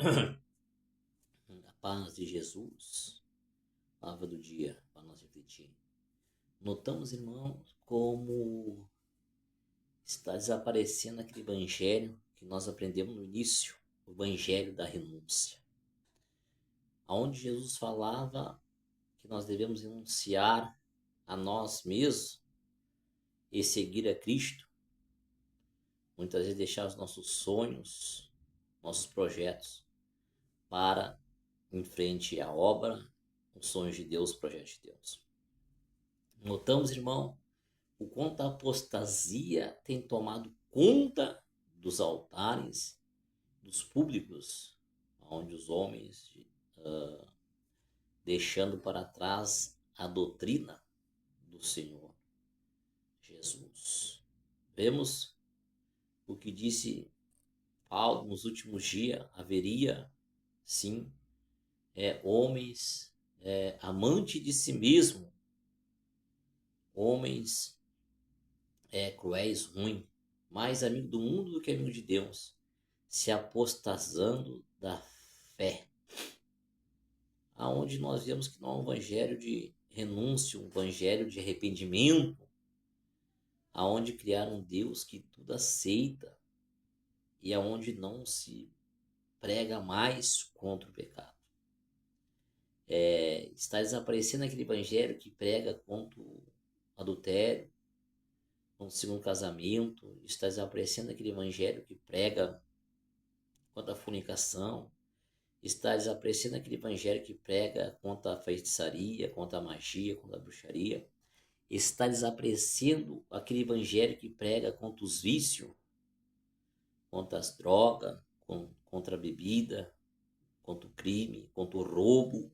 A paz de Jesus, palavra do dia para nós refletir. Notamos, irmãos, como está desaparecendo aquele evangelho que nós aprendemos no início, o evangelho da renúncia, aonde Jesus falava que nós devemos renunciar a nós mesmos e seguir a Cristo. Muitas vezes deixar os nossos sonhos, nossos projetos para em frente à obra, os sonhos de Deus, os projetos de Deus. Notamos, irmão, o quanto a apostasia tem tomado conta dos altares, dos públicos, onde os homens, deixando para trás a doutrina do Senhor Jesus. Vemos o que disse Paulo nos últimos dias: haveria, sim, homens amantes de si mesmo, homens cruéis, ruins, mais amigo do mundo do que amigo de Deus, se apostasando da fé. Aonde nós vemos que não é um evangelho de renúncia, um evangelho de arrependimento, aonde criaram um Deus que tudo aceita e aonde não se prega mais contra o pecado. Está desaparecendo aquele evangelho que prega contra o adultério, contra o segundo casamento. Está desaparecendo aquele evangelho que prega contra a fornicação. Está desaparecendo aquele evangelho que prega contra a feitiçaria, contra a magia, contra a bruxaria. Está desaparecendo aquele evangelho que prega contra os vícios, contra as drogas, contra a bebida, contra o crime, contra o roubo.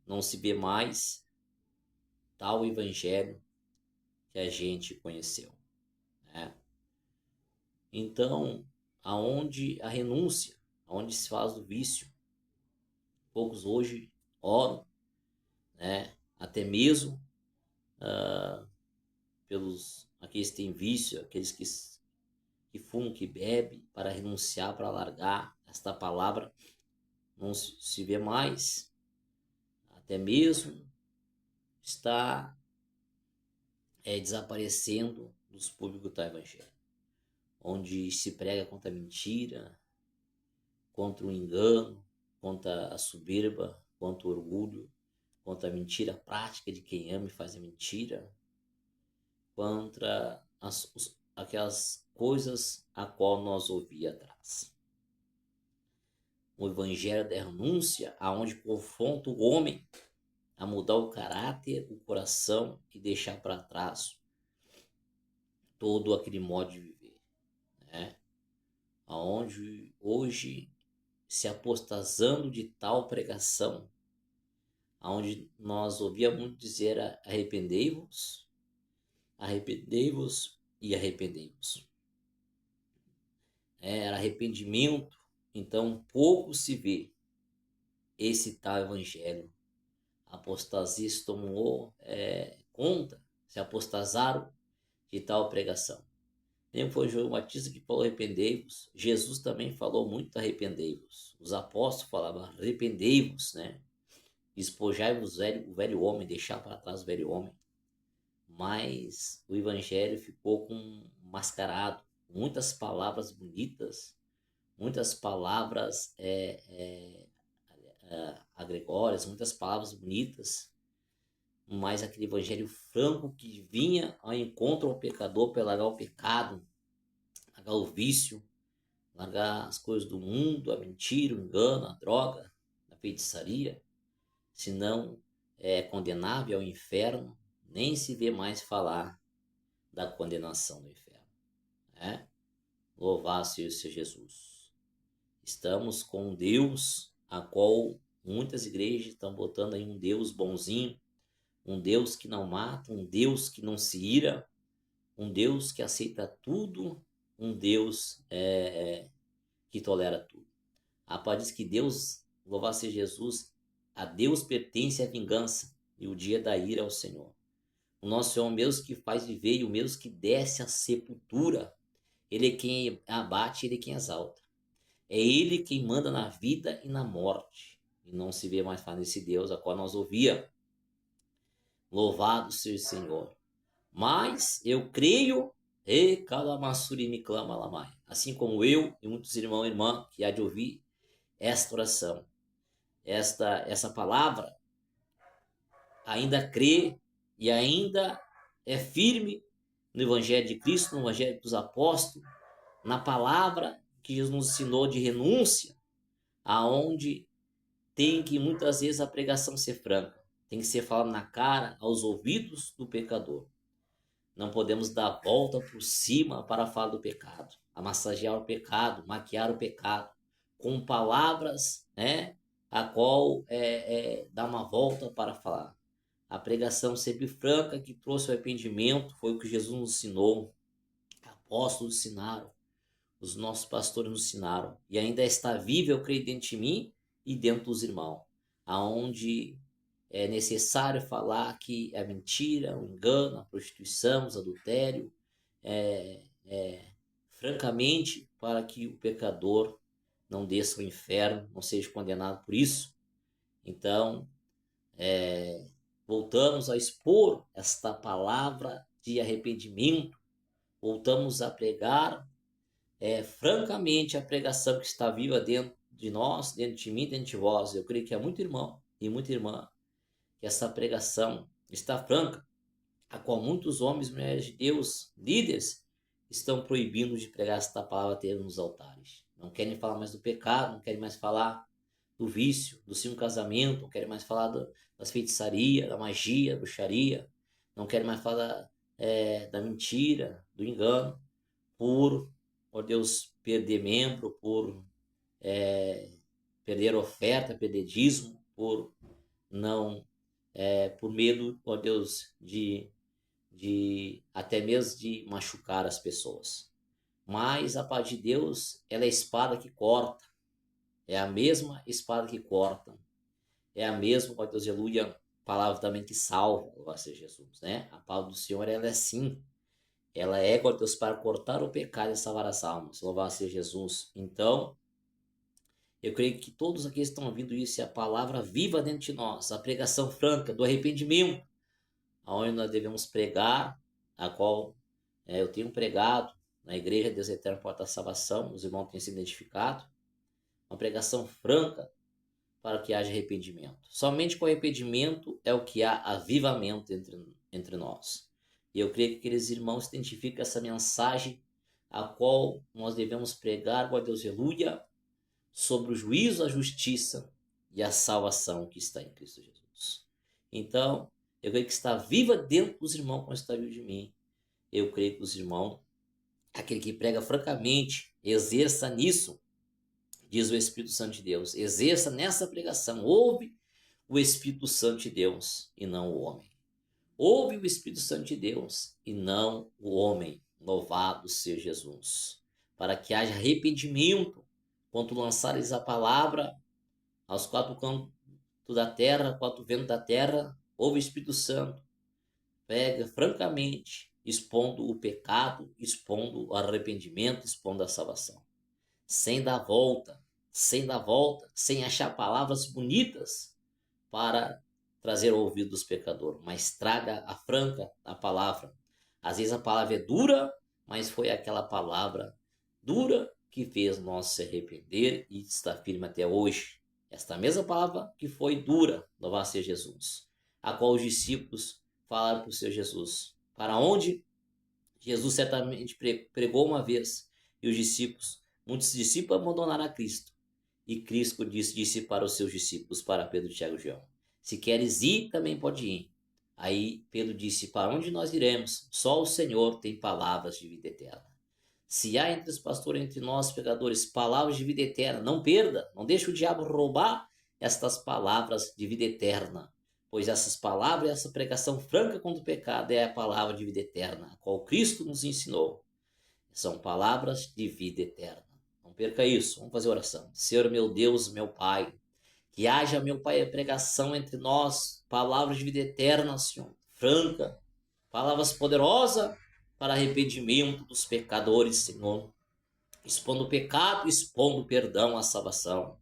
Não se vê mais tal evangelho que a gente conheceu, né? Então, aonde a renúncia, aonde se faz do vício, poucos hoje oram, né? Até mesmo pelos aqueles que têm vício, aqueles que fumam, que bebem, para renunciar, para largar esta palavra, não se vê mais. Até mesmo está desaparecendo dos públicos do evangelho, onde se prega contra a mentira, contra o engano, contra a soberba, contra o orgulho, contra a mentira prática de quem ama e faz a mentira, contra aquelas coisas a qual nós ouvia atrás. O evangelho da renúncia, aonde confronta o homem a mudar o caráter, o coração e deixar para trás todo aquele modo de viver, né? Aonde hoje se apostasando de tal pregação, aonde nós ouvíamos muito dizer arrependei-vos, arrependei-vos e arrependei-vos. Era arrependimento, então pouco se vê esse tal evangelho. A apostasia se tomou conta, se apostasaram de tal pregação. Nem foi João Batista que falou arrependei-vos, Jesus também falou muito arrependei-vos. Os apóstolos falavam arrependei-vos, né? Despojai-vos o velho homem, deixar para trás o velho homem. Mas o evangelho ficou mascarado, muitas palavras bonitas, muitas palavras agregórias, muitas palavras bonitas, mas aquele evangelho franco que vinha ao encontro ao pecador para largar o pecado, largar o vício, largar as coisas do mundo, a mentira, o engano, a droga, a feitiçaria, senão é condenável ao inferno, nem se vê mais falar da condenação do inferno, né? Louvado seja Jesus. Estamos com um Deus a qual muitas igrejas estão botando aí um Deus bonzinho, um Deus que não mata, um Deus que não se ira, um Deus que aceita tudo, um Deus que tolera tudo. A palavra diz que Deus, louvado seja Jesus, a Deus pertence a vingança e o dia da ira ao Senhor. O nosso Senhor é o mesmo que faz viver e o mesmo que desce à sepultura. Ele é quem abate, ele é quem exalta. É Ele quem manda na vida e na morte. E não se vê mais falar nesse Deus a qual nós ouvia. Louvado seja o Senhor. Mas eu creio, e calamassuri me clama lamai. Assim como eu e muitos irmãos e irmãs que há de ouvir esta oração, essa palavra, ainda crê e ainda é firme no Evangelho de Cristo, no Evangelho dos Apóstolos, na palavra que Jesus nos ensinou de renúncia, aonde tem que muitas vezes a pregação ser franca, tem que ser falada na cara, aos ouvidos do pecador. Não podemos dar volta por cima para falar do pecado, amassagear o pecado, maquiar o pecado, com palavras, né, a qual dá uma volta para falar. A pregação sempre franca que trouxe o arrependimento foi o que Jesus nos ensinou, apóstolos ensinaram, os nossos pastores nos ensinaram, e ainda está vivo, eu creio, dentro de mim e dentro dos irmãos, aonde é necessário falar que a mentira, o engano, a prostituição, o adultério, francamente, para que o pecador não desça ao inferno, não seja condenado por isso. Então, voltamos a expor esta palavra de arrependimento, voltamos a pregar francamente a pregação que está viva dentro de nós, dentro de mim, dentro de vós. Eu creio que há muito irmão e muita irmã que essa pregação está franca, a qual muitos homens e mulheres de Deus, líderes, estão proibindo de pregar esta palavra até nos altares. Não querem falar mais do pecado, não querem mais falar do vício, do sim casamento, não querem mais falar das feitiçarias, da magia, da bruxaria, não querem mais falar da mentira, do engano, por Deus, perder membro, por perder oferta, perder dízimo, por não, por medo, ó Deus, de até mesmo de machucar as pessoas. Mas a paz de Deus, ela é a espada que corta, é a mesma espada que corta, é a mesma, ó Deus, aleluia, palavra também que salva, louvado seja Jesus, né? A palavra do Senhor, ela é assim, ela é, ó Deus, para cortar o pecado e salvar as almas, louvado seja Jesus. Então, eu creio que todos aqueles que estão ouvindo isso é a palavra viva dentro de nós, a pregação franca do arrependimento, aonde nós devemos pregar, a qual eu tenho pregado na Igreja Deus Eterno Porta da Salvação, os irmãos têm se identificado, uma pregação franca para que haja arrependimento. Somente com arrependimento é o que há avivamento entre nós. E eu creio que aqueles irmãos identificam essa mensagem a qual nós devemos pregar, ó Deus, aleluia, sobre o juízo, a justiça e a salvação que está em Cristo Jesus. Então, eu creio que está viva dentro dos irmãos como está vivo de mim. Eu creio que os irmãos, aquele que prega francamente, exerça nisso, diz o Espírito Santo de Deus, exerça nessa pregação, ouve o Espírito Santo de Deus e não o homem. Ouve o Espírito Santo de Deus e não o homem. Louvado seja Jesus. Para que haja arrependimento quando lançares a palavra aos quatro cantos da terra, quatro ventos da terra, ouve o Espírito Santo. Pega francamente, expondo o pecado, expondo o arrependimento, expondo a salvação. Sem dar volta, sem achar palavras bonitas para trazer ao ouvido dos pecadores, mas traga a franca a palavra. Às vezes a palavra é dura, mas foi aquela palavra dura que fez nós se arrepender e está firme até hoje. Esta mesma palavra que foi dura, louvado seja Jesus, a qual os discípulos falaram para o Senhor Jesus, para onde Jesus certamente pregou uma vez, e os discípulos, muitos discípulos abandonaram a Cristo, e Cristo disse para os seus discípulos, para Pedro, Tiago e João, se queres ir, também pode ir. Aí Pedro disse, para onde nós iremos? Só o Senhor tem palavras de vida eterna. Se há entre os pastores, entre nós, pecadores, palavras de vida eterna, não perda, não deixe o diabo roubar estas palavras de vida eterna, pois essas palavras, essa pregação franca contra o pecado é a palavra de vida eterna, a qual Cristo nos ensinou. São palavras de vida eterna. Não perca isso, vamos fazer oração. Senhor, meu Deus, meu Pai, que haja, meu Pai, a pregação entre nós, palavras de vida eterna, Senhor, franca, palavras poderosas para arrependimento dos pecadores, Senhor. expondo o pecado, expondo o perdão, a salvação.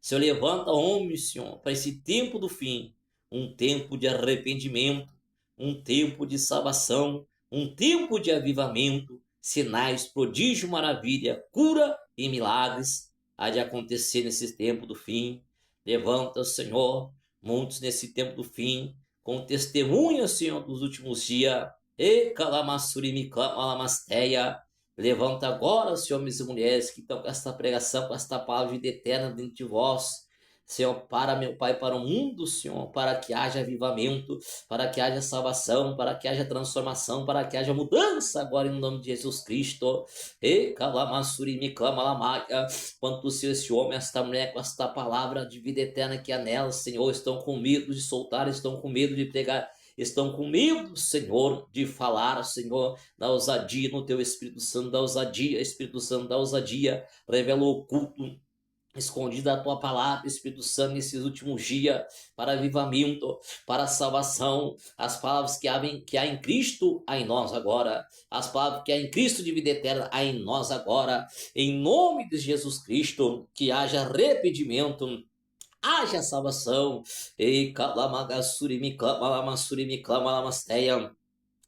Senhor, levanta homem, Senhor, para esse tempo do fim, um tempo de arrependimento, um tempo de salvação, um tempo de avivamento, sinais, prodígio, maravilha, cura e milagres há de acontecer nesse tempo do fim. Levanta, Senhor, muitos nesse tempo do fim, com testemunhas, Senhor, dos últimos dias. E calamassuri calamasteia. Levanta agora, Senhor, homens e mulheres que estão com esta pregação, com esta palavra de vida eterna dentro de vós. Senhor, para meu Pai, para o mundo, Senhor, para que haja avivamento, para que haja salvação, para que haja transformação, para que haja mudança agora em nome de Jesus Cristo. E calamassuri me clama lamaia. Quanto se esse homem, esta mulher, com esta palavra de vida eterna que há nela, Senhor, estão com medo de soltar, estão com medo de pregar, estão com medo, Senhor, de falar, Senhor, da ousadia no Teu Espírito Santo, da ousadia, Espírito Santo, da ousadia, revela o oculto, escondida a tua palavra, Espírito Santo, nesses últimos dias, para avivamento, para salvação, as palavras que há em Cristo, há em nós agora, as palavras que há em Cristo de vida eterna, há em nós agora, em nome de Jesus Cristo, que haja arrependimento, haja salvação, e calamagasuri me clama, lamassuri me clama, lamasteia.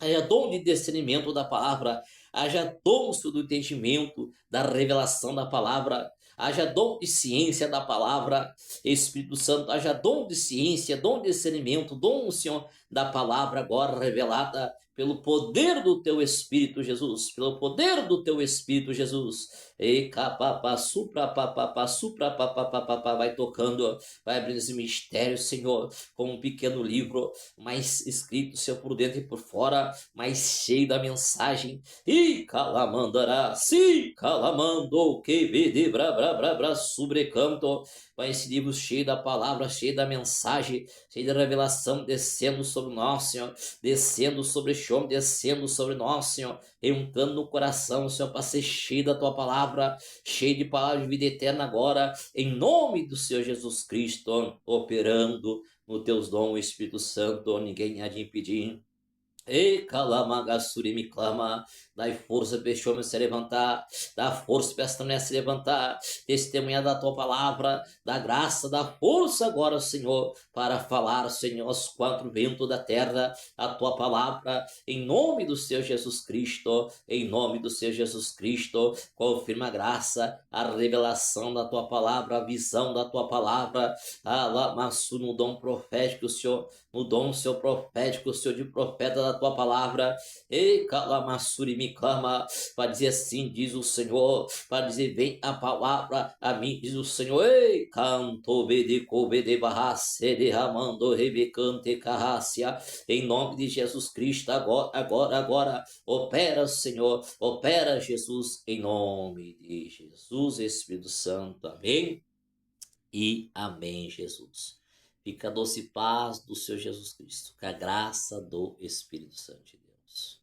Haja dom de discernimento da palavra, haja dom do entendimento da revelação da palavra, haja dom de ciência da palavra, Espírito Santo, haja dom de ciência, dom de discernimento, dom, Senhor, da palavra agora revelada pelo poder do teu Espírito, Jesus, pelo poder do teu Espírito, Jesus. E capapá, supra, papapá, supra, papapá, vai tocando, vai abrindo esse mistério, Senhor, como um pequeno livro, mas escrito, Senhor, por dentro e por fora, mas cheio da mensagem. E calamandará, se calamando, que vede, bra, sobrecanto. Vai esse livro cheio da palavra, cheio da mensagem, cheio da revelação, descendo sobre nós, Senhor, descendo sobre o chão, descendo sobre nós, Senhor, entrando no coração, Senhor, para ser cheio da tua palavra, cheio de palavra de vida eterna agora, em nome do Senhor Jesus Cristo, operando no teus dons, Espírito Santo, ninguém há de impedir. E calamagasuri me clama, dai força para este homem se levantar, dá força para esta mulher se levantar, testemunhar da tua palavra, da graça, da força agora, Senhor, para falar, Senhor, aos quatro ventos da terra, a tua palavra, em nome do Senhor Jesus Cristo, em nome do Senhor Jesus Cristo, confirma a graça, a revelação da tua palavra, a visão da tua palavra, alamassu no dom profético, Senhor, no dom, Senhor, profético, Senhor, de profeta da tua palavra, e calamassuri me clama, para dizer assim, diz o Senhor, para dizer, vem a palavra a mim, diz o Senhor, ei, canto, bede barrace, derramando, rebecante, carrácia, em nome de Jesus Cristo, agora, opera, Senhor, opera, Jesus, em nome de Jesus, Espírito Santo, amém, e amém, Jesus. Fica a doce paz do Senhor Jesus Cristo, com a graça do Espírito Santo de Deus.